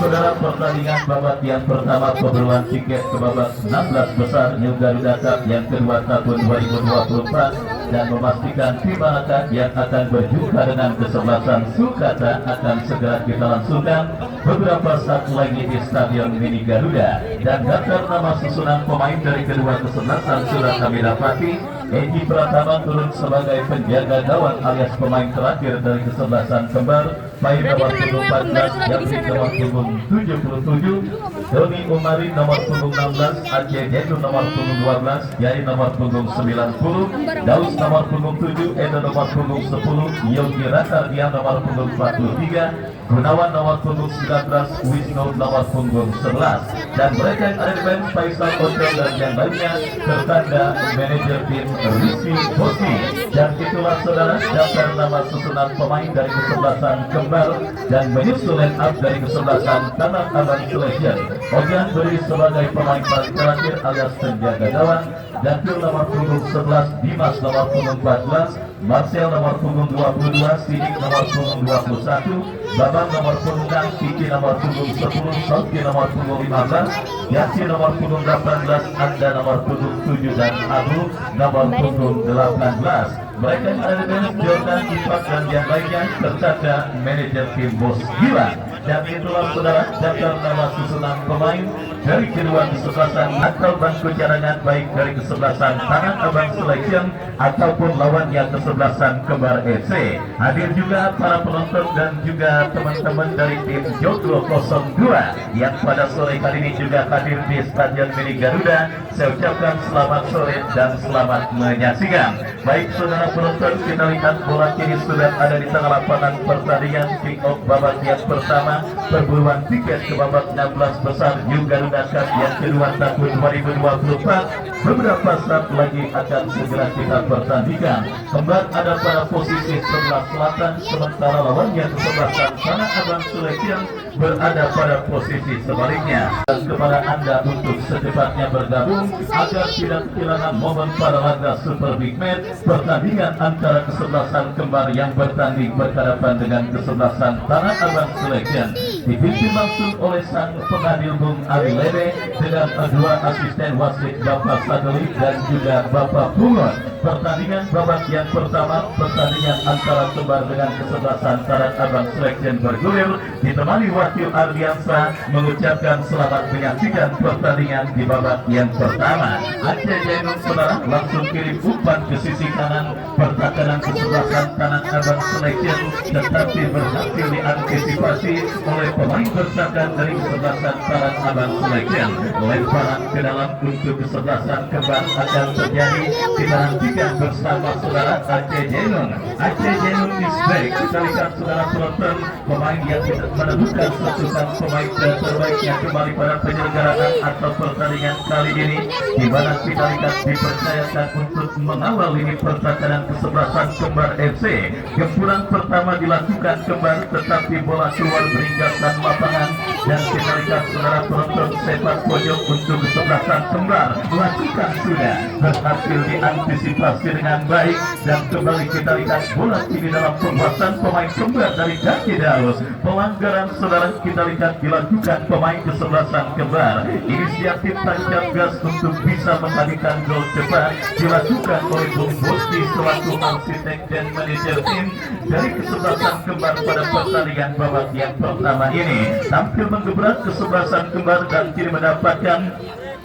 saudara pertandingan babak yang pertama pemberuan tiket ke babak 16 besar New Garuda Cup yang kedua tahun 2024 dan memastikan tim manakah yang akan berjumpa dengan kesebelasan Sukata akan segera kita langsungkan beberapa saat lagi di Stadion Mini Garuda. Dan daftar nama susunan pemain dari kedua kesebelasan sudah kami dapati. Edi Pratama turun sebagai penjaga gawang alias pemain terakhir dari kesebelasan kembar. Pemain nomor punggung 14, Yapri nomor punggung 77, Doni Umari nomor punggung 16, Aceh Jedu nomor punggung 12, Yai nomor punggung 90, Daus nomor punggung 7, Edo nomor punggung 10, Yogi Rakardia nomor punggung 43, Gunawan nomor punggung 19, Wisnu nomor punggung 11. Dan mereka yang ada di bench Faisal Otel dan yang lainnya tertanda manajer tim Rizky Bosi. Dan itulah saudara daftar nama susunan pemain dari kesebelasan kembar dan menyusul line up dari kesebelasan Tanah Abang Selection. Ojan berdiri sebagai pemain paling terakhir alias penjaga gawang. Dapil nomor punggung 11, Dimas nomor punggung 14, Marcel nomor punggung 22, Sidik nomor punggung 21, Babang nomor punggung 6, Kiki nomor punggung 10, Soki nomor punggung 15, Yasin nomor punggung 18, Anda nomor punggung 7 dan Abu nomor punggung 18. Mereka yang ada di bench Jordan, Ipak dan yang lainnya tertanda manajer tim Bos Gila. Dan itulah saudara daftar nama susunan pemain dari kedua kesebelasan atau bangku cadangan baik dari kesebelasan Tanah Abang Selection ataupun lawannya kesebelasan Kembar FC. Hadir juga para penonton dan juga teman-teman dari tim Joglo 02 yang pada sore kali ini juga hadir di Stadion Mini Garuda. Saya ucapkan selamat sore dan selamat menyaksikan. Baik saudara penonton, kita lihat bola kini sudah ada di tengah lapangan pertandingan kick off babak yang pertama perburuan tiket ke babak 16 besar New Garuda Cup yang kedua tahun 2024. Beberapa saat lagi akan segera kita pertandingkan. Kembar ada pada posisi sebelah selatan sementara lawannya kesebelasan Tanah Abang Selection berada pada posisi sebaliknya. Dan kepada Anda untuk secepatnya bergabung agar tidak kehilangan momen para laga Super Big Match pertandingan antara kesebelasan kembar yang bertanding berhadapan dengan kesebelasan Tanah Abang Selection dipimpin langsung oleh sang pengadil Bung Ali Lebe dengan dua asisten wasit Bapak Sadeli dan juga Bapak Pungon. Pertandingan babak yang pertama pertandingan antara kembar dengan kesebelasan Tanah Abang Selection bergulir ditemani wakil Ardiansa mengucapkan selamat menyaksikan pertandingan di babak yang pertama. Aceh Jainun saudara langsung kirim umpan ke sisi kanan pertahanan kesebelasan Tanah Abang Selection tetapi berhasil diantisipasi oleh pemain bertahan dari kesebelasan Tanah Abang Selection. Lemparan ke dalam untuk kesebelasan kembar akan terjadi. Kita nantikan bersama saudara Aceh Jainun. Aceh Jainun is back. Kita lihat saudara penonton pemain yang menemukan satukan pemain terbaik yang kembali pada penyelenggaraan atau pertandingan kali ini, di mana kita lihat dipercayakan untuk mengawal ini pertahanan kesebelasan Kembar FC. Gempuran pertama dilakukan Kembar tetapi bola keluar beringgasan lapangan dan kita lihat saudara penonton sepak pojok untuk kesebelasan Kembar lakukan sudah berhasil diantisipasi dengan baik dan kembali kita lihat bola ini dalam penguasaan pemain Kembar dari kaki Daus. Pelanggaran saudara kita lihat dilakukan pemain kesebelasan Kembar. Inisiatif tancap gas untuk bisa menghadirkan gol cepat dilakukan oleh Bung Bosti selaku arsitek dan manajer tim dari kesebelasan Kembar pada pertandingan babak yang pertama ini. Tampil menggebrak kesebelasan Kembar dan kini mendapatkan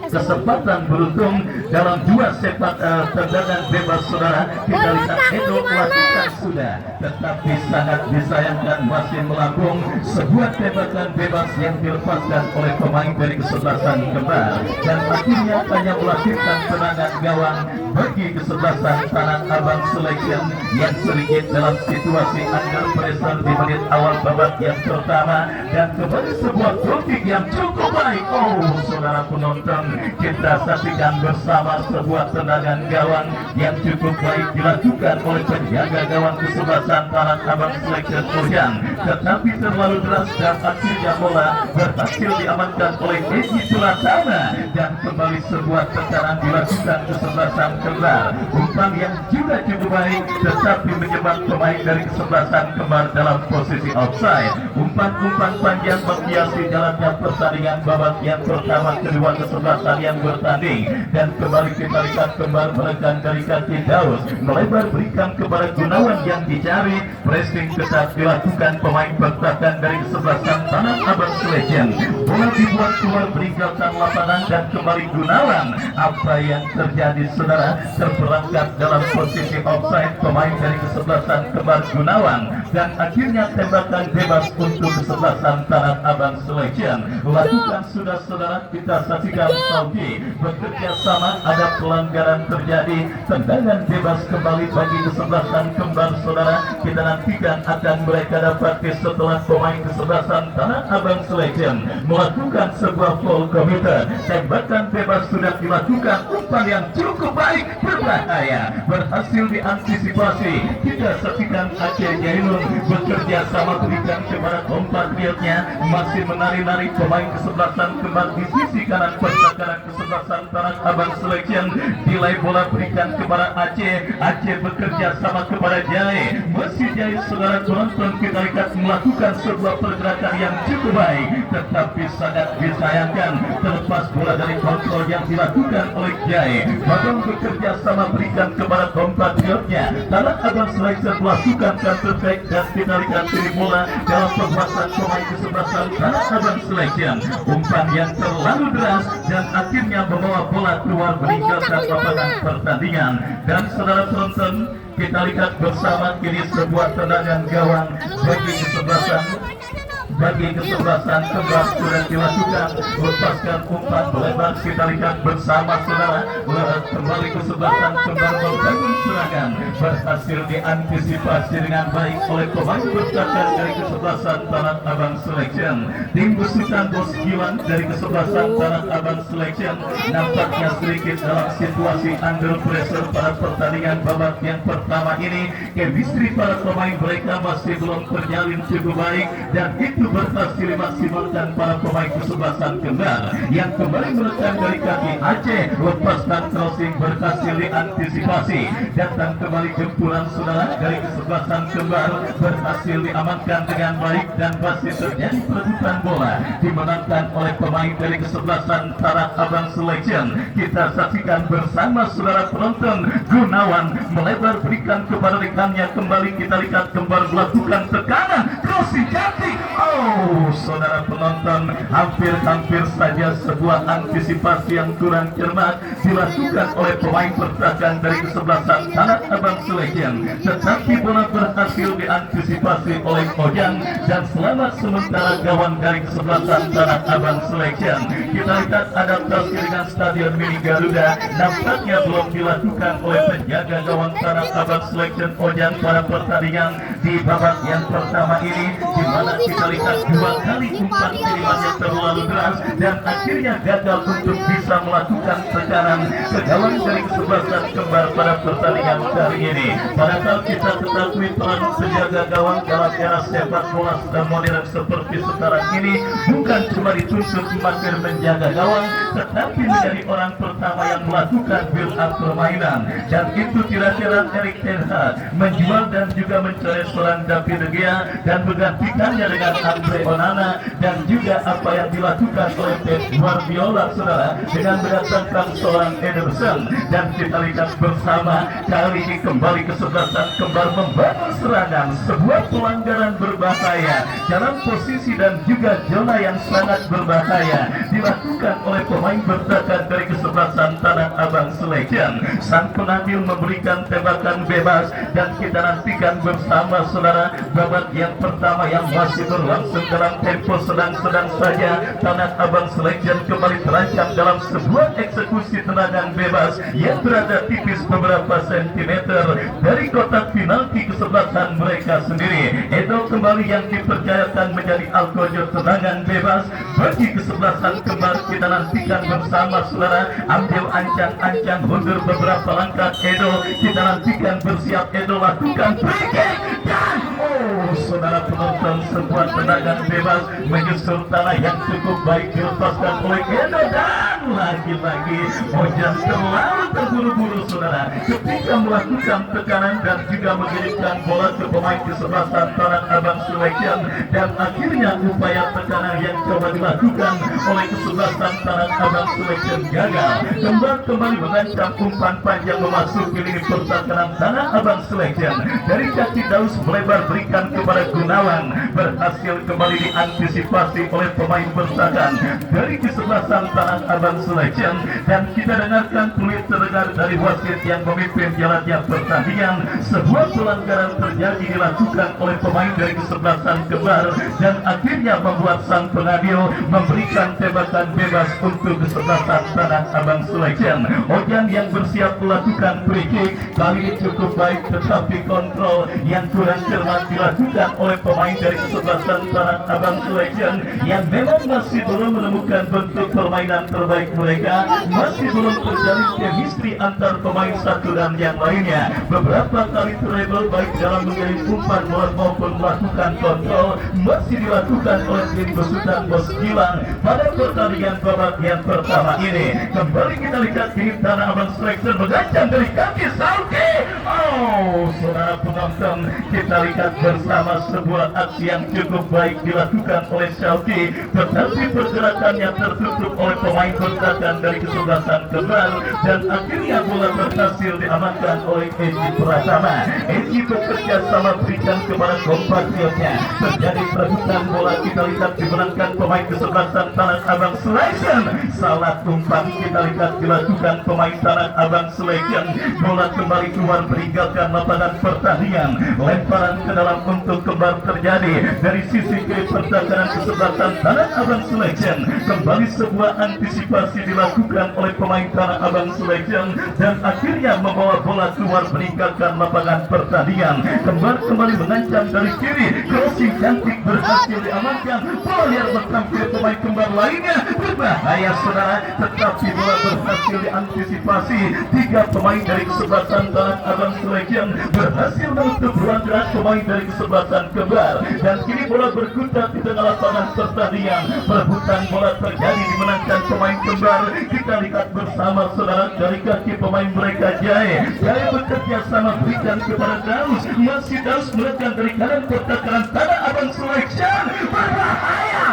kesempatan beruntung dalam dua sepak tendangan bebas saudara. Kita lihat Edo melakukan sudah tetapi sangat disayangkan masih melambung sebuah tembakan bebas yang dilepaskan oleh pemain dari kesebelasan Kembar dan akhirnya hanya melahirkan tendangan gawang bagi kesebelasan Tanah Abang Selection yang sedikit dalam situasi under pressure di menit awal babak yang pertama dan kembali sebuah gol kick yang cukup baik. Oh saudara penonton, kita saksikan bersama sebuah tendangan gawang yang cukup baik dilakukan oleh penjaga gawang kesebelasan Tanah Abang Selection Ojang, tetapi terlalu deras dan akhirnya bola berhasil diamankan oleh Edi Sulatana dan kembali sebuah tekanan dilakukan kesebelasan Kembar. Umpan yang juga cukup baik tetapi menyebabkan pemain dari kesebelasan Kembar dalam posisi offside. Umpan-umpan panjang menghiasi jalannya pertandingan babak yang pertama kedua kesebelasan yang bertanding, dan kembali kita lihat Kembar menekan dari kaki Daus melebar berikan kepada Gunawan yang dicari. Pressing ketat dilakukan pemain bertahan dari kesebelasan Tanah Abang Selection. Bola dibuat keluar meninggalkan lapangan dan kembali Gunawan. Apa yang terjadi saudara? Terperangkap dalam posisi offside pemain dari kesebelasan Kembar Gunawan, dan akhirnya tembakan bebas untuk kesebelasan Tanah Abang Selection. Lakukan sudah saudara, kita saksikan Saudi bekerja sama, ada pelanggaran terjadi, tendangan bebas kembali bagi kesebelasan Kembar saudara. Kita nantikan akan mereka dapati setelah pemain kesebelasan Tanah Abang Selection melakukan sebuah foul komputer. Tembakan bebas sudah dilakukan, umpan yang cukup baik berbahaya berhasil diantisipasi. Kita saksikan Aceh Jailun bekerja sama berikan kepada compatriotnya, masih menari-nari pemain kesebelasan Kembar di sisi kanan pertahanan kesebelasan Tanah Abang Selection. Delay bola berikan kepada Aceh. Aceh bekerja sama kepada Jai. Masih Jai saudara penonton kita lihat melakukan sebuah pergerakan yang cukup baik, tetapi sangat disayangkan terlepas bola dari kontrol yang dilakukan oleh Jai. Babang bekerja sama berikan kepada compatriotnya. Tanah Abang Selection melakukan counter attack dan kita lihat ini bola dalam penguasaan pemain kesebelasan Tanah Abang Selection. Umpan yang terlalu deras dan akhirnya membawa bola keluar meninggalkan lapangan pertandingan. Dan saudara penonton kita lihat bersama kini sebuah tendangan gawang bagi kesebelasan Kembar sudah dilakukan. Lepaskan umpan melebar, kita lihat bersama saudara. Kembali kesebelasan Kembar membangun serangan, berhasil diantisipasi dengan baik oleh pemain bertahan dari kesebelasan Tanah Abang Selection. Tim besutan Bos Gilang dari kesebelasan Tanah Abang Selection nampaknya sedikit dalam situasi under pressure pada pertandingan babak yang pertama ini. Chemistry para pemain mereka masih belum terjalin cukup baik, dan itu berhasil dimaksimalkan para pemain kesebelasan Kembar yang kembali menekan dari kaki Aceh. Lepaskan crossing berhasil diantisipasi, datang kembali gempuran saudara dari kesebelasan Kembar berhasil diamankan dengan baik, dan masih terjadi perebutan bola dimenangkan oleh pemain dari kesebelasan Tanah Abang Selection. Kita saksikan bersama saudara penonton. Gunawan melebar berikan kepada rekannya, kembali kita lihat Kembar melakukan tekanan crossing cantik. Saudara penonton, hampir saja sebuah antisipasi yang kurang cermat dilakukan oleh pemain bertahan dari kesebelasan Tanah Abang Selection, tetapi bola berhasil diantisipasi oleh Ojang dan selamat sementara gawang dari kesebelasan Tanah Abang Selection. Kita lihat adaptasi dengan Stadion Mini Garuda nampaknya belum dilakukan oleh penjaga gawang Tanah Abang Selection Ojang pada pertandingan di babak yang pertama ini, di mana kita lihat dua kali umpan kirimannya terlalu deras dan akhirnya gagal untuk bisa melakukan tekanan ke gawang dari kesebelasan Kembar pada pertandingan kali ini. Padahal kita ketahui peran penjaga gawang dalam era sepak bola sedang modern seperti sekarang ini bukan cuma dituntut semakin menjaga gawang, tetapi menjadi orang pertama yang melakukan build up permainan. Dan itu kira-kira Erik ten Hag menjual dan juga mencari seorang David De Gea dan menggantikannya dengan Andre Onana, dan juga apa yang dilakukan oleh Pep Guardiola saudara dengan mendatangkan seorang Ederson. Dan kita lihat bersama kali ini kembali kesebelasan Kembar membangun serangan, sebuah pelanggaran berbahaya dalam posisi dan juga zona yang sangat berbahaya dilakukan oleh pemain bertahan dari kesebelasan Tanah Abang Selection. Sang penambil memberikan tembakan bebas dan kita nantikan bersama saudara babak yang pertama yang masih berlangsung berlangsung dalam tempo sedang-sedang saja. Tanah Abang Selection kembali terancam dalam sebuah eksekusi tendangan bebas yang berada tipis beberapa sentimeter dari kotak penalti kesebelasan mereka sendiri. Edo kembali yang dipercayakan menjadi algojo tendangan bebas bagi kesebelasan kembar. Kita nantikan bersama saudara. Ambil ancang-ancang mundur beberapa langkah Edo. Kita nantikan bersiap Edo lakukan free kick dan saudara penonton, sebuah tendangan bebas menyusul tanah yang cukup baik dilepaskan oleh Edo dan lagi-lagi Ojan terlalu terburu-buru saudara ketika melakukan tekanan dan juga mengirimkan bola ke pemain kesebelasan Tanah Abang Selection, dan akhirnya upaya tekanan yang coba dilakukan oleh kesebelasan Tanah Abang Selection gagal. Kembali mengancam umpan panjang memasuki lini pertahanan Tanah Abang Selection. Dari kaki Daus melebar berikan kepada Gunawan, berhasil kembali diantisipasi oleh pemain bertahan dari kesebelasan Tanah Abang Selection. Dan kita dengarkan tulis terdengar dari wasit yang memimpin jalannya pertandingan, sebuah pelanggaran terjadi dilakukan oleh pemain dari kesebelasan kembar dan akhirnya membuat sang pengadil memberikan tembakan bebas untuk kesebelasan Tanah Abang Selection. Ojan yang bersiap melakukan free kick kali ini cukup baik, tetapi kontrol yang kurang cermat dilakukan oleh pemain dari kesebelasan Tanah Abang Selection yang memang masih belum menemukan bentuk permainan terbaik mereka, masih belum terjalin chemistry antar pemain satu dan yang lainnya. Beberapa kali treble baik dalam mengirim umpan bola maupun melakukan kontrol masih dilakukan oleh tim besutan Bos Gilang pada pertandingan babak yang pertama ini. Kembali kita lihat tim Tanah Abang Selection mengancam dari kaki Sauki. Saudara penonton, kita lihat bersama sebuah aksi yang cukup baik dilakukan oleh Sauki, tetapi pergerakannya tertutup oleh pemain bertahan dari kesebelasan kembar dan akhirnya bola berhasil diamankan oleh Eji Pratama. Eji bekerja sama berikan kepada kompatriotnya. Terjadi perebutan bola, kita lihat dimenangkan pemain kesebelasan Tanah Abang Selection. Salah umpan kita lihat dilakukan pemain Tanah Abang Selection. Bola kembali keluar meninggalkan lapangan pertandingan. Lemparan ke dalam untuk kembar terjadi dari sisi kiri pertahanan kesebelasan Tanah Abang Selection. Kembali sebuah antisipasi dilakukan oleh pemain Tanah Abang Selection dan akhirnya membawa bola keluar meninggalkan lapangan pertandingan. Kembar kembali mengancam dari kiri, crossing cantik berhasil diamankan. Bola yang bertampil pemain kembar lainnya berbahaya saudara, tetapi bola berhasil diantisipasi. Tiga pemain dari kesebelasan Tanah Abang Selection berhasil menutup ruang gerak pemain dari kesebelasan kembar dan kini bola berkutat di tengah lapangan pertandingan. Perebutan bola terjadi dimenangkan pemain kembar. Kita lihat bersama saudara dari kaki pemain mereka Jaya bekerja sama berikan kepada Daus, masih Daus melekan dari kanan pertahanan Tanah Abang Selection, berbahaya.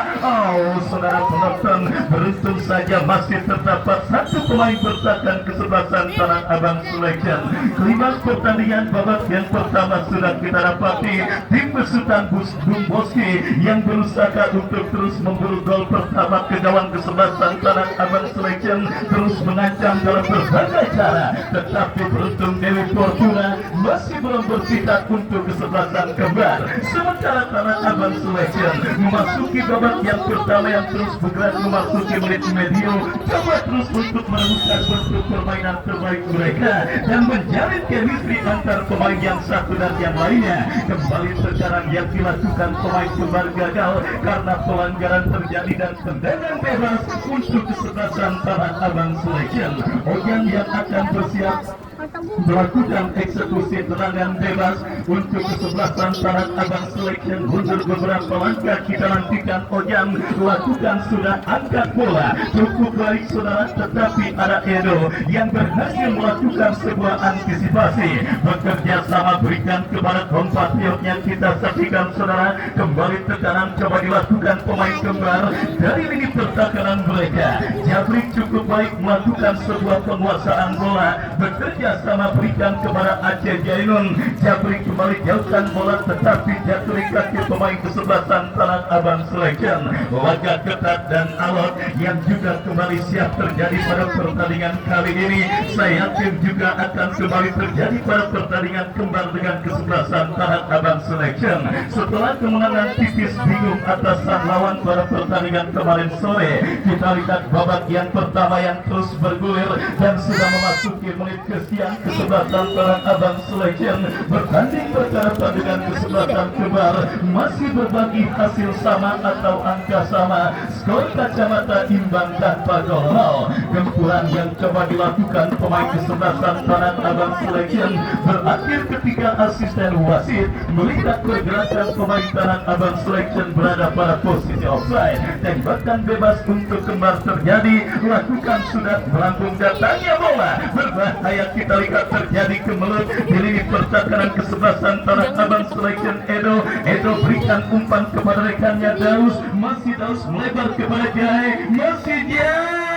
Saudara penonton, beruntung saja masih terdapat satu pemain bertahan kesebelasan Tanah Abang Selection. Kelima pertandingan babak yang pertama sudah kita dapati tim besutan Bung Boski yang berusaha untuk terus memburu gol pertama ke gawang kesebelasan Tanah Abang Selection, terus mengancam dalam berbagai cara, tetapi beruntung Dewi Fortuna masih belum berpihak untuk kesebelasan kembar. Sementara Tanah Abang Selection memasuki babak yang pertama yang terus bergerak memasuki menit medio, coba terus untuk menemukan bentuk permainan terbaik mereka dan menjalin chemistry antar pemain yang satu dan yang lainnya. Kembali sekarang yang dilakukan pemain kembar gagal karena pelanggaran terjadi dan tendangan bebas untuk kesebelasan Tanah Abang Selection. Ojan yang akan bersiap melakukan eksekusi tendangan bebas untuk kesebelasan Tanah Abang Selection. Mundur beberapa langkah, kita nantikan Ojan lakukan sudah angkat bola cukup baik saudara, tetapi ada Edo yang berhasil melakukan sebuah antisipasi, bekerja sama berikan kepada kompatriotnya. Kita saksikan saudara, kembali tekanan coba dilakukan pemain kembar dari lini pertahanan mereka. Jabrik cukup baik melakukan sebuah penguasaan bola, bekerja sama pertama berikan kepada Aceh Jainun. Jabri kembali jauhkan bola tetapi jatuh di kaki pemain kesebelasan Tanah Abang Selection. Laga ketat dan alot yang juga kembali siap terjadi pada pertandingan kali ini. Saya yakin juga akan kembali terjadi pada pertandingan kembar dengan kesebelasan Tanah Abang Selection. Setelah kemenangan tipis bingung atas sang lawan pada pertandingan kemarin sore, kita lihat babak yang pertama yang terus bergulir dan sudah memasuki menit ke-9 kesebelasan Tanah Abang Selection bertanding berhadapan dengan kesebelasan kembar, masih berbagi hasil sama atau angka sama, skor kacamata imbang tanpa gol. Gempuran yang coba dilakukan pemain kesebelasan Tanah Abang Selection berakhir ketika asisten wasit melihat pergerakan pemain Tanah Abang Selection berada pada posisi offside. Tembakan bebas untuk kembar terjadi, lakukan sudah melambung datangnya bola berbahaya. Kita lihat terjadi kemelut di lini pertahanan kesebelasan Tanah Abang Selection. Edo berikan umpan kepada rekannya Daus, masih Daus melebar kepada Jai, masih Jai.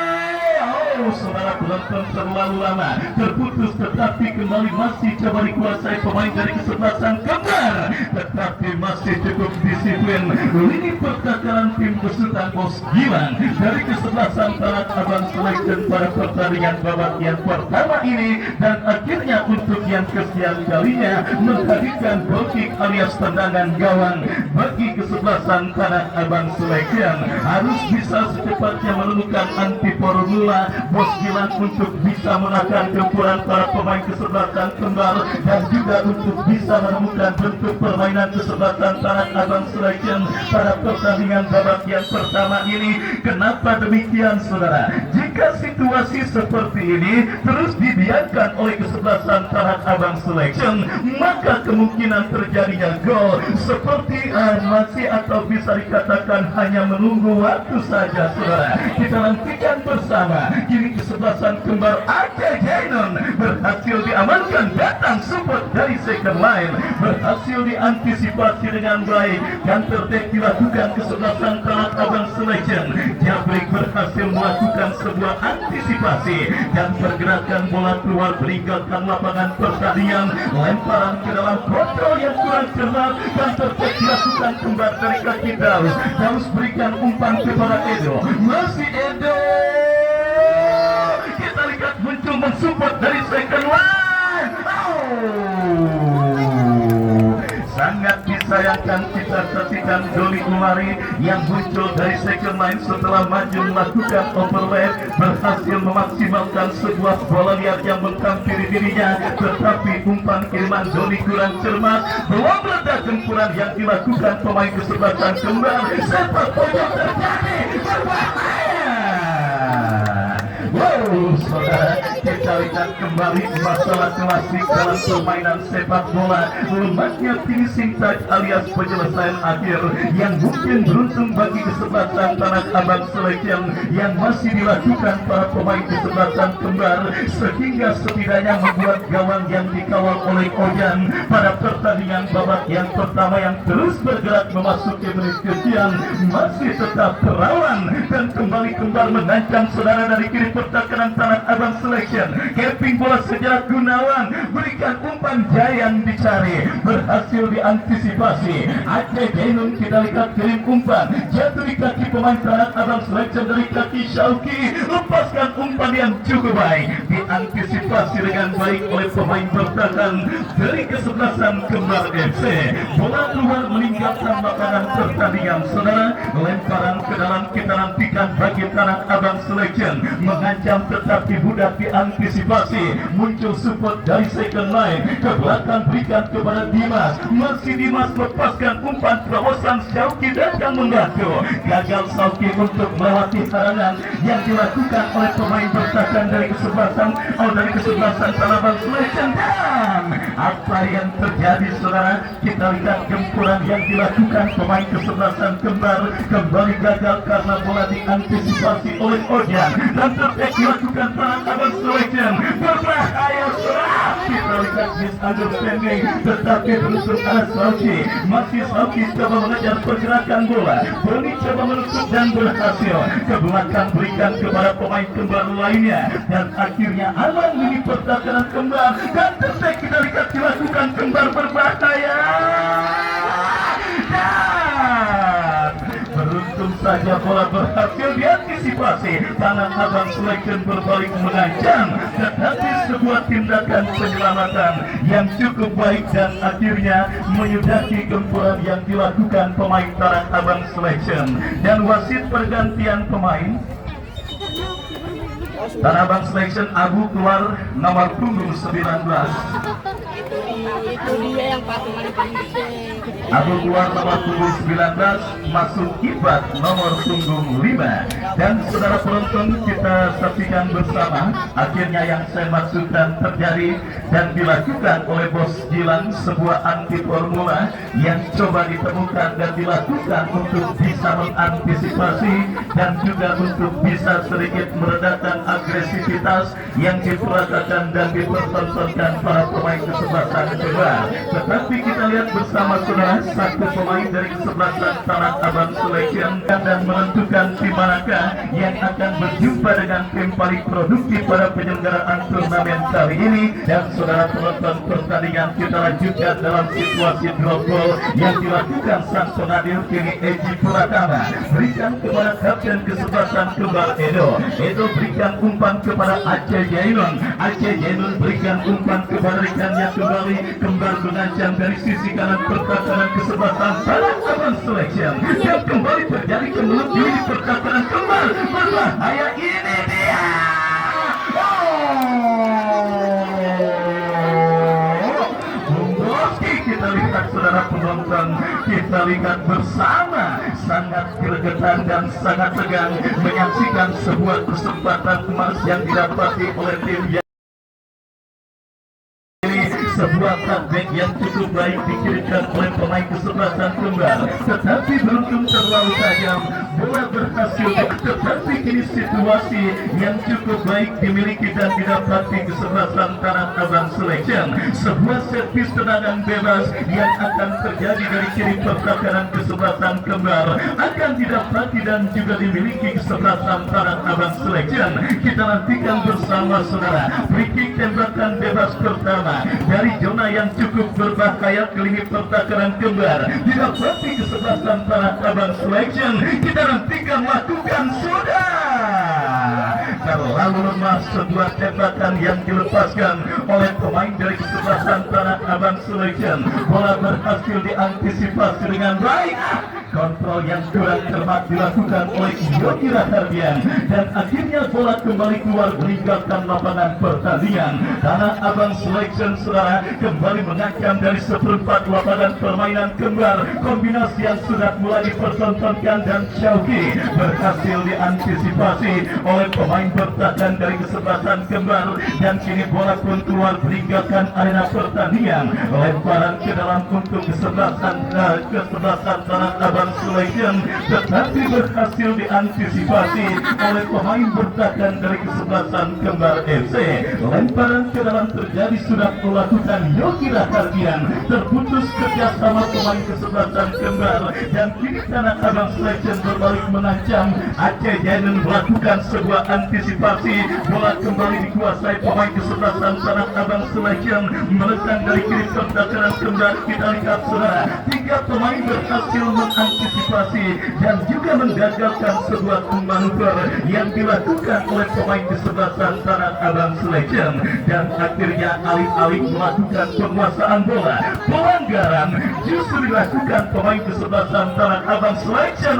Saudara, penonton terlalu lama terputus, tetapi kembali masih coba dikuasai pemain dari kesebelasan kembar, tetapi masih cukup disiplin lini pertahanan tim besutan Bos Gilang dari kesebelasan Tanah Abang Selection pada pertandingan babak yang pertama ini, dan akhirnya untuk yang kesekian kalinya menghadirkan goal kick alias tendangan gawang bagi kesebelasan Tanah Abang Selection. Harus bisa secepatnya menemukan anti formula Bos Gilang untuk bisa menahan gempuran para pemain kesebelasan kembar dan juga untuk bisa menemukan bentuk permainan kesebelasan Tanah Abang Selection pada pertandingan babak yang pertama ini. Kenapa demikian, saudara? Jika situasi seperti ini terus dibiarkan oleh kesebelasan Tanah Abang Selection, maka kemungkinan terjadinya gol seperti masih atau bisa dikatakan hanya menunggu waktu saja, saudara. Kita nantikan bersama. Kini kesebelasan kembar Aceh Jainun berhasil diamankan, datang support dari second line, berhasil diantisipasi dengan baik, dan tertek dilakukan kesebelasan Tanah Abang Selection. Jabrik berhasil melakukan sebuah antisipasi dan pergerakan bola keluar meninggalkan lapangan pertandingan, lemparan ke dalam kontrol yang kurang cermat dan tertek dilakukan kembar dari kaki Daus. Daus berikan umpan kepada Edo, masih Edo. Kita lihat muncul mensupport dari second line. Sangat disayangkan kita saksikan Doni Umari yang muncul dari second line setelah maju melakukan overlap, berhasil memaksimalkan sebuah bola liar yang menghampiri dirinya, tetapi umpan kiriman Doni kurang cermat. Belum reda gempuran yang dilakukan pemain kesebelasan kembar, sepak pojok terjadi berbahaya. Saudara, kita lihat kembali masalah klasik dalam permainan sepak bola, lemahnya finishing touch alias penyelesaian akhir yang mungkin beruntung bagi kesebelasan Tanah Abang Selection yang masih dilakukan para pemain kesebelasan kembar, sehingga setidaknya membuat gawang yang dikawal oleh Ojan pada pertandingan babak yang pertama yang terus bergerak memasuki menit ke-9 masih tetap terawan, dan kembali kembar mengancam saudara dari kiri pertahanan Tanah Abang Selection. Keping bola sejarah Gunawan berikan umpan Jayan dicari, berhasil diantisipasi. Aceh Jainun kita lihat kirim umpan, jatuh di kaki pemain Tanah Abang Selection dari kaki Syauki, lepaskan umpan yang cukup baik, diantisipasi dengan baik oleh pemain bertahan dari kesebelasan Kembar FC. Bola keluar meninggalkan lapangan pertandingan, saudara. Lemparan ke dalam kita nantikan bagi Tanah Abang Selection, mengancam tetapi mudah diantisipasi. Muncul support dari second line, ke belakang berikan kepada Dimas, masih Dimas lepaskan umpan, terobosan Syauki datang membantu, gagal Syauki untuk melewati halangan yang dilakukan oleh pemain bertahan dari kesebelasan Tanah Abang Selection. Dan apa yang terjadi, saudara? Kita lihat gempuran yang dilakukan pemain kesebelasan kembar kembali gagal karena bola diantisipasi oleh Ojan dan tertek dilakukan Tanah Abang Selection. Berbahaya, saudara. Kita lihat misunderstanding, tetapi beruntung ada Syauki, masih Syauki coba mengejar pergerakan bola, Boni coba menutup dan berhasil ke belakang berikan kepada pemain kembar lainnya, dan akhirnya aman ini pertahanan kembar dan tertek kita lihat dilakukan kembar berbahaya. Beruntung saja bola berhasil diantisipasi. Tanah Abang Selection berbalik mengancam, tetapi sebuah tindakan penyelamatan yang cukup baik dan akhirnya menyudahi gempuran yang dilakukan pemain Tanah Abang Selection. Dan wasit pergantian pemain Tanah Abang Selection, Abu keluar nomor punggung 19. Itu dia yang patungan Abu keluar nomor punggung 19, masuk Ibat nomor punggung 5. Dan saudara penonton, kita saksikan bersama akhirnya yang saya maksudkan terjadi dan dilakukan oleh Bos Gilang, sebuah anti formula yang coba ditemukan dan dilakukan untuk bisa mengantisipasi dan juga untuk bisa sedikit meredakan agresivitas yang diperagakan dan dipertontonkan para pemain kesebelasan kedua. Tetapi kita lihat bersama saudara, satu pemain dari kesebelasan Tanah Abang Selection dan menentukan tim manakah yang akan berjumpa dengan tim paling produktif pada penyelenggaraan turnamen kali ini. Dan saudara penonton, pertandingan kita lanjutkan dalam situasi drop ball yang dilakukan sang pengadil kini Eji Pratama. Berikan kepada kapten kesebelasan kembar Edo berikan umpan kepada Aceh Jainun. Aceh Jainun berikan umpan kepada rekannya kembali. Kembar mengancam dari sisi kanan pertahanan kesebelasan Tanah Abang Selection. Dan kembali terjadi kemelut di pertahanan kembar berbahaya. Ini dia. Kita lihat saudara penonton, kita lihat bersama sangat gregetan dan sangat tegang menyaksikan sebuah kesempatan emas yang didapati oleh tim sebuah cutback yang cukup baik dikirimkan oleh pemain kesebelasan kembar, tetapi beruntung terlalu tajam, bola berhasil. Tetapi kini situasi yang cukup baik dimiliki dan didapati kesebelasan Tanah Abang Selection. Sebuah servis tendangan bebas yang akan terjadi dari kiri pertahanan kesebelasan kembar akan didapati dan juga dimiliki kesebelasan Tanah Abang Selection. Kita nantikan bersama saudara free kick tembakan bebas pertama dari zona yang cukup berbahaya ke lini pertahanan kembar didapati kesebelasan Tanah Abang Selection. Kita nantikan lakukan sudah terlalu lemah sebuah tembakan yang dilepaskan oleh pemain dari kesebelasan Tanah Abang Selection. Bola berhasil diantisipasi dengan baik. Kontrol yang kurang cermat dilakukan oleh Yogi Rahardian dan akhirnya bola kembali keluar meninggalkan lapangan pertandingan. Tanah Abang Selection saudara kembali mengancam dari seperempat lapangan permainan kembar. Kombinasi yang sudah mulai dipertontonkan dan Syauki berhasil diantisipasi oleh pemain bertahan dari kesebelasan kembar dan kini bola pun keluar meninggalkan arena pertandingan. Lemparan ke dalam untuk kesebelasan Tanah Abang Selection, tetapi berhasil diantisipasi oleh pemain bertahan dari kesebelasan kembar FC. Lemparan ke dalam terjadi sudah melakukan Yogi Rahardian, terputus kerjasama pemain kesebelasan kembar dan kini Tanah Abang Selection berbalik mengancam. Aceh Jainun melakukan sebuah antisipasi, bola kembali dikuasai pemain kesebelasan Tanah Abang Selection, menekan dari kiri pertahanan kembar. Kita lihat saudara, tiga pemain berhasil mengantisipasi dan juga menggagalkan sebuah manuver yang dilakukan oleh pemain kesebelasan Tanah Abang Selection dan akhirnya alih-alih melakukan penguasaan bola, pelanggaran justru dilakukan pemain kesebelasan Tanah Abang Selection.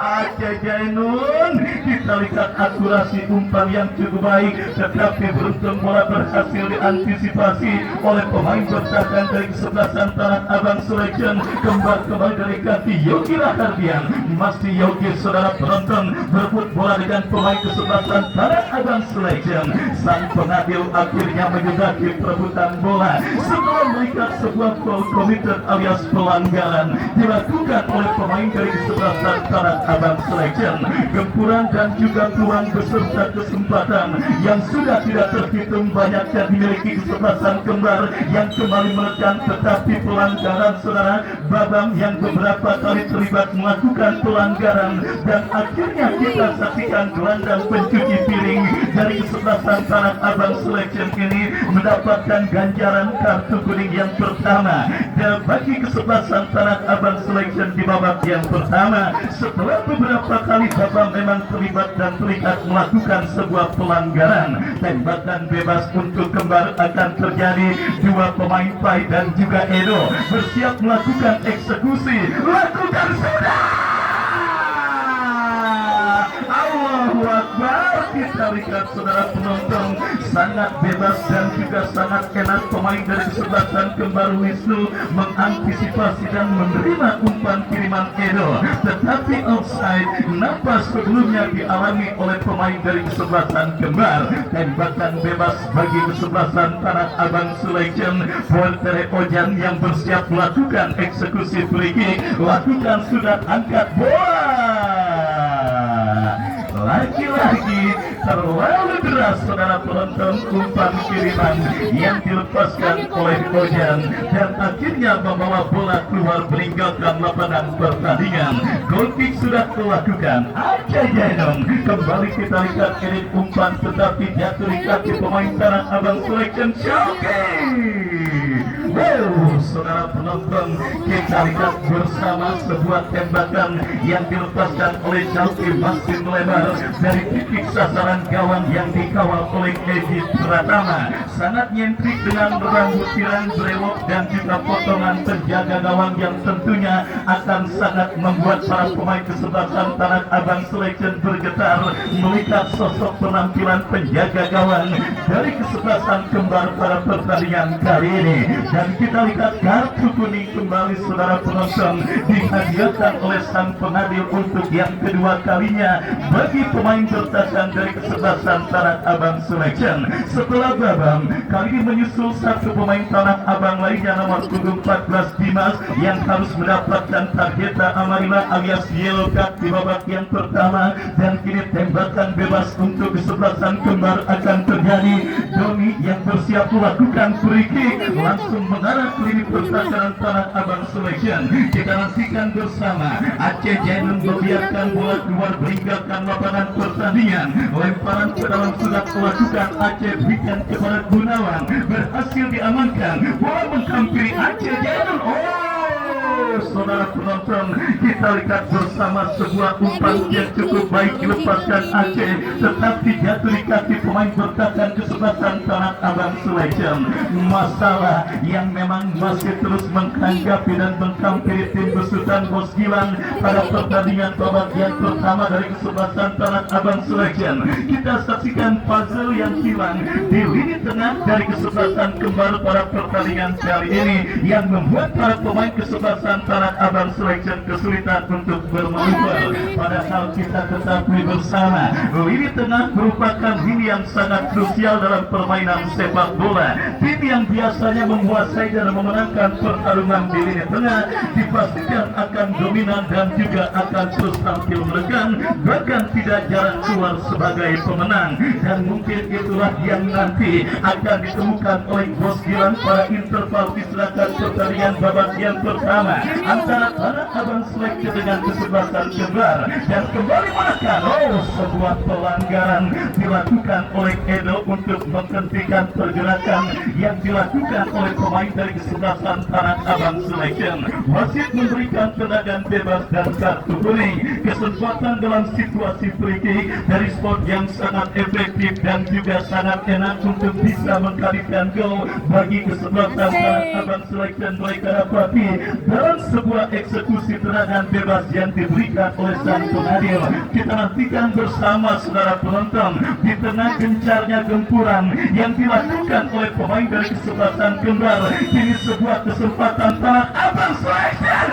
Aceh Jainun, kita lihat akurasi umpan yang cukup baik, tetapi beruntung bola berhasil diantisipasi oleh pemain bertahan dari kesebelasan Tanah Abang Selection. Kembali dari kaki Yogi Rahardian, masih Yogi saudara penonton berebut bola dengan pemain kesebelasan Tanah Abang Selection. Sang pengadil akhirnya menyudahi perebutan bola setelah melihat sebuah foul committed alias pelanggaran dilakukan oleh pemain dari kesebelasan Tanah Abang Selection. Gempuran dan juga peluang beserta kesempatan yang sudah tidak terhitung banyaknya dimiliki kesebelasan kembar yang kembali menekan, tetapi pelanggaran saudara Babang yang beberapa kali terlibat melakukan pelanggaran, dan akhirnya kita saksikan gelandang pencuci piring dari kesebelasan Tanah Abang Selection ini mendapatkan ganjaran kartu kuning yang pertama. Dan bagi kesebelasan Tanah Abang Selection di babak yang pertama, setelah beberapa kali Babang memang terlibat dan terlihat melakukan sebuah pelanggaran, tembakan bebas untuk kembar akan terjadi. Dua pemain Pai dan juga Edo bersiap melakukan eksekusi. Lakukan sudah! Allahu Akbar. Kita lihat saudara penonton, sangat bebas dan juga sangat enak pemain dari kesebelasan kembar Wisnu mengantisipasi dan menerima umpan kiriman Edo, tetapi offside nampak sebelumnya dialami oleh pemain dari kesebelasan kembar. Tembakan bebas bagi kesebelasan Tanah Abang Selection. Porter Ojan yang bersiap melakukan eksekusi free kick, lakukan sudah, angkat bola. Lagi-lagi terlalu deras saudara penonton, umpan kiriman yang dilepaskan oleh Ojan dan akhirnya membawa bola keluar meninggalkan lapangan pertandingan. Goal kick sudah dilakukan. Aceh Jainong kembali kita lihat edit umpan, tetapi jatuh di kaki pemain Tanah Abang Selection. Wow, saudara penonton, kita lihat bersama sebuah tembakan yang dilepaskan oleh Jalki masih melebar dari titik sasaran gawang yang dikawal oleh Edi Pratama. Sangat nyentrik dengan rambut pirang brewok dan juga potongan penjaga gawang yang tentunya akan sangat membuat para pemain kesebelasan Tanah Abang Selection bergetar melihat sosok penampilan penjaga gawang dari kesebelasan kembar pada pertandingan kali ini. Dan kita lihat kartu kuning kembali saudara penonton dihadiahkan oleh sang pengadil untuk yang kedua kalinya bagi pemain bertahan dari kesebelasan Tanah Abang Selection. Setelah Babang kali ini menyusul satu pemain Tanah Abang lainnya nomor punggung 14 Dimas yang harus mendapatkan tarjeta Amarilla alias yellow card di babak yang pertama, dan kini tembakan bebas untuk kesebelasan kembar akan terjadi. Doni yang bersiap melakukan free kick langsung mengarah ke lini pertahanan Tanah Abang Selection. Kita nantikan bersama. Aceh Jainun membiarkan bola keluar meninggalkan lapangan pertandingan. Lemparan ke dalam sudah melakukan Aceh, berikan kepada Gunawan, berhasil diamankan. Bola menghampiri Aceh Jainun. Saudara penonton, kita lihat bersama sebuah umpan yang cukup baik dilepaskan Aceh, tetapi jatuh di kaki pemain bertahan kesebelasan Tanah Abang Selection. Masalah yang memang masih terus menghanggapi dan menghampiri tim besutan Bos Gilang pada pertandingan babak yang pertama dari kesebelasan Tanah Abang Selection. Kita saksikan puzzle yang hilang di lini tengah dari kesebelasan kembar pada pertandingan kali ini yang membuat para pemain kesebelasan Tanah Abang Selection kesulitan untuk bermanuver. Padahal kita ketahui bersama, lini tengah merupakan lini yang sangat krusial dalam permainan sepak bola. Tim yang biasanya menguasai dan memenangkan pertarungan di lini tengah dipastikan akan dominan dan juga akan terus tampil menekan, bahkan tidak jarang keluar sebagai pemenang. Dan mungkin itulah yang nanti akan ditemukan oleh Bos Gilang pada interval istirahat pertandingan babak yang pertama antara Tanah Abang Selection dengan kesebelasan kembar. Dan kembali menekan, sebuah pelanggaran dilakukan oleh Edo untuk menghentikan pergerakan yang dilakukan oleh pemain dari kesebelasan Tanah Abang Selection. Wasit memberikan tendangan bebas dan kartu kuning. Kesempatan dalam situasi free kick dari spot yang sangat efektif dan juga sangat enak untuk bisa mengkalikan gol bagi kesebelasan Tanah Abang Selection. Mereka dapati dalam sebuah eksekusi tendangan bebas yang diberikan oleh sang pengadil. Kita nantikan bersama saudara penonton di tengah gencarnya gempuran yang dilakukan oleh pemain dari kesebelasan kembar. Ini sebuah kesempatan Tanah Abang Selection.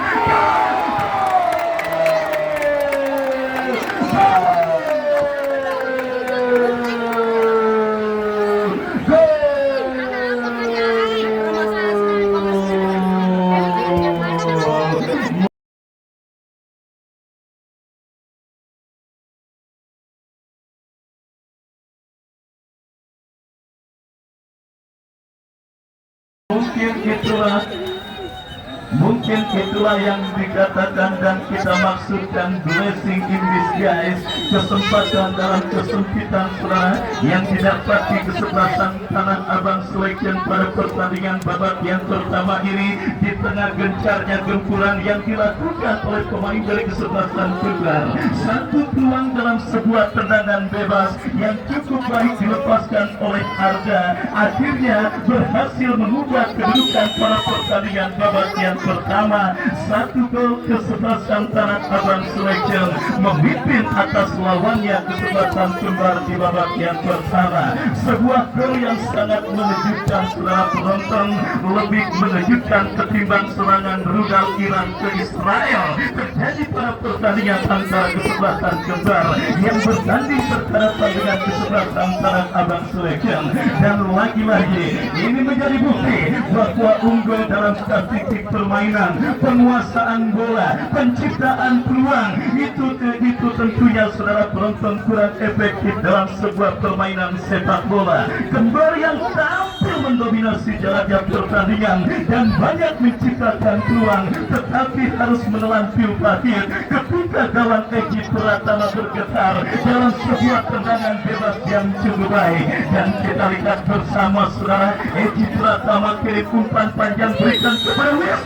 Mungkin itulah yang dikatakan dan kita maksudkan blessing in disguise, kesempatan dalam kesempitan saudara yang didapati kesebelasan Tanah Abang Selection pada pertandingan babak yang pertama ini di tengah gencarnya gempuran yang dilakukan oleh pemain dari kesebelasan Tunggal. Satu peluang dalam sebuah tendangan bebas yang cukup baik dilepaskan oleh Arda akhirnya berhasil mengubah kedudukan pada pertandingan babak yang pertama. Satu gol kesebelasan Tanah Abang Selection memimpin atas lawannya kesebelasan Kembar di babak yang pertama. Sebuah gol yang sangat mengejutkan saudara penonton, lebih mengejutkan ketimbang serangan rudal Iran ke Israel terjadi pada pertandingan antara kesebelasan Kembar yang bertanding berhadapan dengan kesebelasan Tanah Abang Selection. Dan lagi-lagi ini menjadi bukti bahwa unggul dalam statistik permainan, penguasaan bola, penciptaan peluang itu tentunya saudara penonton kurang efektif dalam sebuah permainan sepak bola. Kembar yang tampil mendominasi jalannya pertandingan dan banyak menciptakan peluang, tetapi harus menelan pil pahit ketika gawang Egy Pratama bergetar dalam sebuah tendangan bebas yang cukup baik. Dan kita lihat bersama saudara, Egy Pratama kirim umpan panjang berikan kepada Wisnu.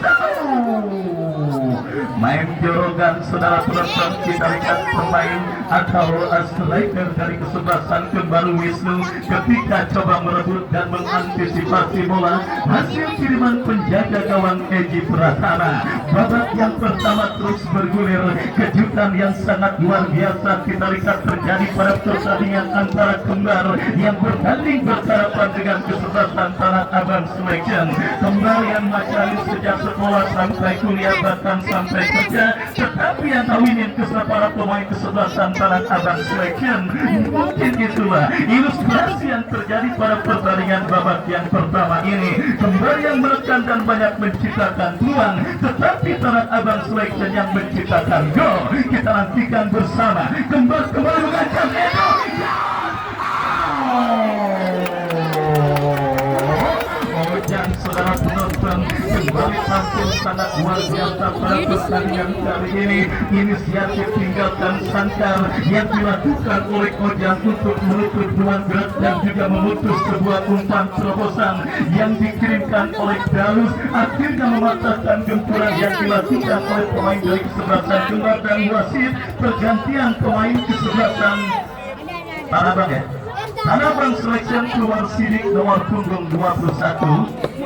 Main jorogan saudara penonton, kita lihat pemain atau striker dari kesebelasan Kembar Wisnu ketika coba merebut dan mengantisipasi bola, hasil kiriman penjaga gawang Egy Pratama. Babak yang pertama terus bergulir, kejutan yang sangat luar biasa kita lihat terjadi pada pertandingan antara Kembar yang bertanding berhadapan dengan kesebelasan Tanah Abang Selection. Kembar yang macam sejak sekolah sampai kuliah bahkan sampai kerja, tetapi yang kawinin ke para pemain kesebelasan Tanah Abang Selection. Mungkin itulah ilustrasi yang terjadi pada pertandingan babak yang pertama ini. Kembar yang menekan dan banyak menciptakan peluang, tetapi Tanah Abang Selection yang menciptakan gol. Kita nantikan bersama. Kembar kembali mengancam Edo. Dan saudara penonton kembali tampil sangat luar biasa pada pertandingan kali ini. Inisiatif tinggalkan sangkar yang dilakukan oleh Ojang untuk menutup ruang gerak dan juga memutus sebuah umpan terobosan yang dikirimkan oleh Dalus akhirnya mematahkan gempuran yang dilakukan oleh pemain dari kesebelasan Kembar dan wasit pergantian pemain kesebelasan Tanah Abang ya. Tanah Abang Selection keluar Sidik nomor punggung 21.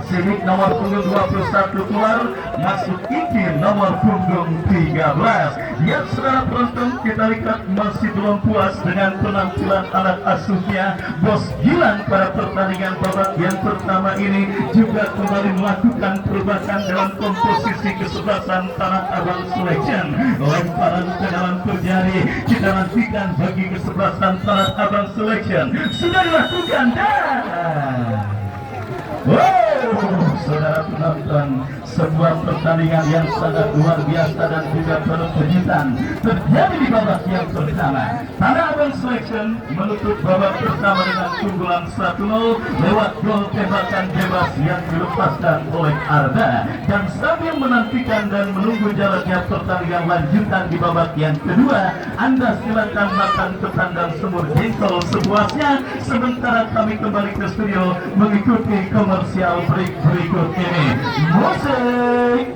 Sidik nomor punggung 21 keluar, masuk Iki nomor punggung 13. Ya saudara penonton, kita lihat masih belum puas dengan penampilan anak asuhnya Bos Gilang pada pertandingan babak yang pertama ini, juga kembali melakukan perubahan dalam komposisi kesebelasan Tanah Abang Selection. Lemparan ke dalam terjadi, kita nantikan bagi kesebelasan Tanah Abang Selection sudah dilakukan dan saudara penonton, sebuah pertandingan yang sangat luar biasa dan juga penuh kejutan terjadi di babak yang pertama. Tanah Abang Selection menutup babak pertama dengan keunggulan 1-0 lewat gol tembakan bebas yang dilepaskan oleh Arda. Dan sambil menantikan dan menunggu jalannya pertandingan lanjutan di babak yang kedua, Anda silakan makan ketandang semur jengkol sepuasnya, sementara kami kembali ke studio mengikuti komersial break berikut ini. Musik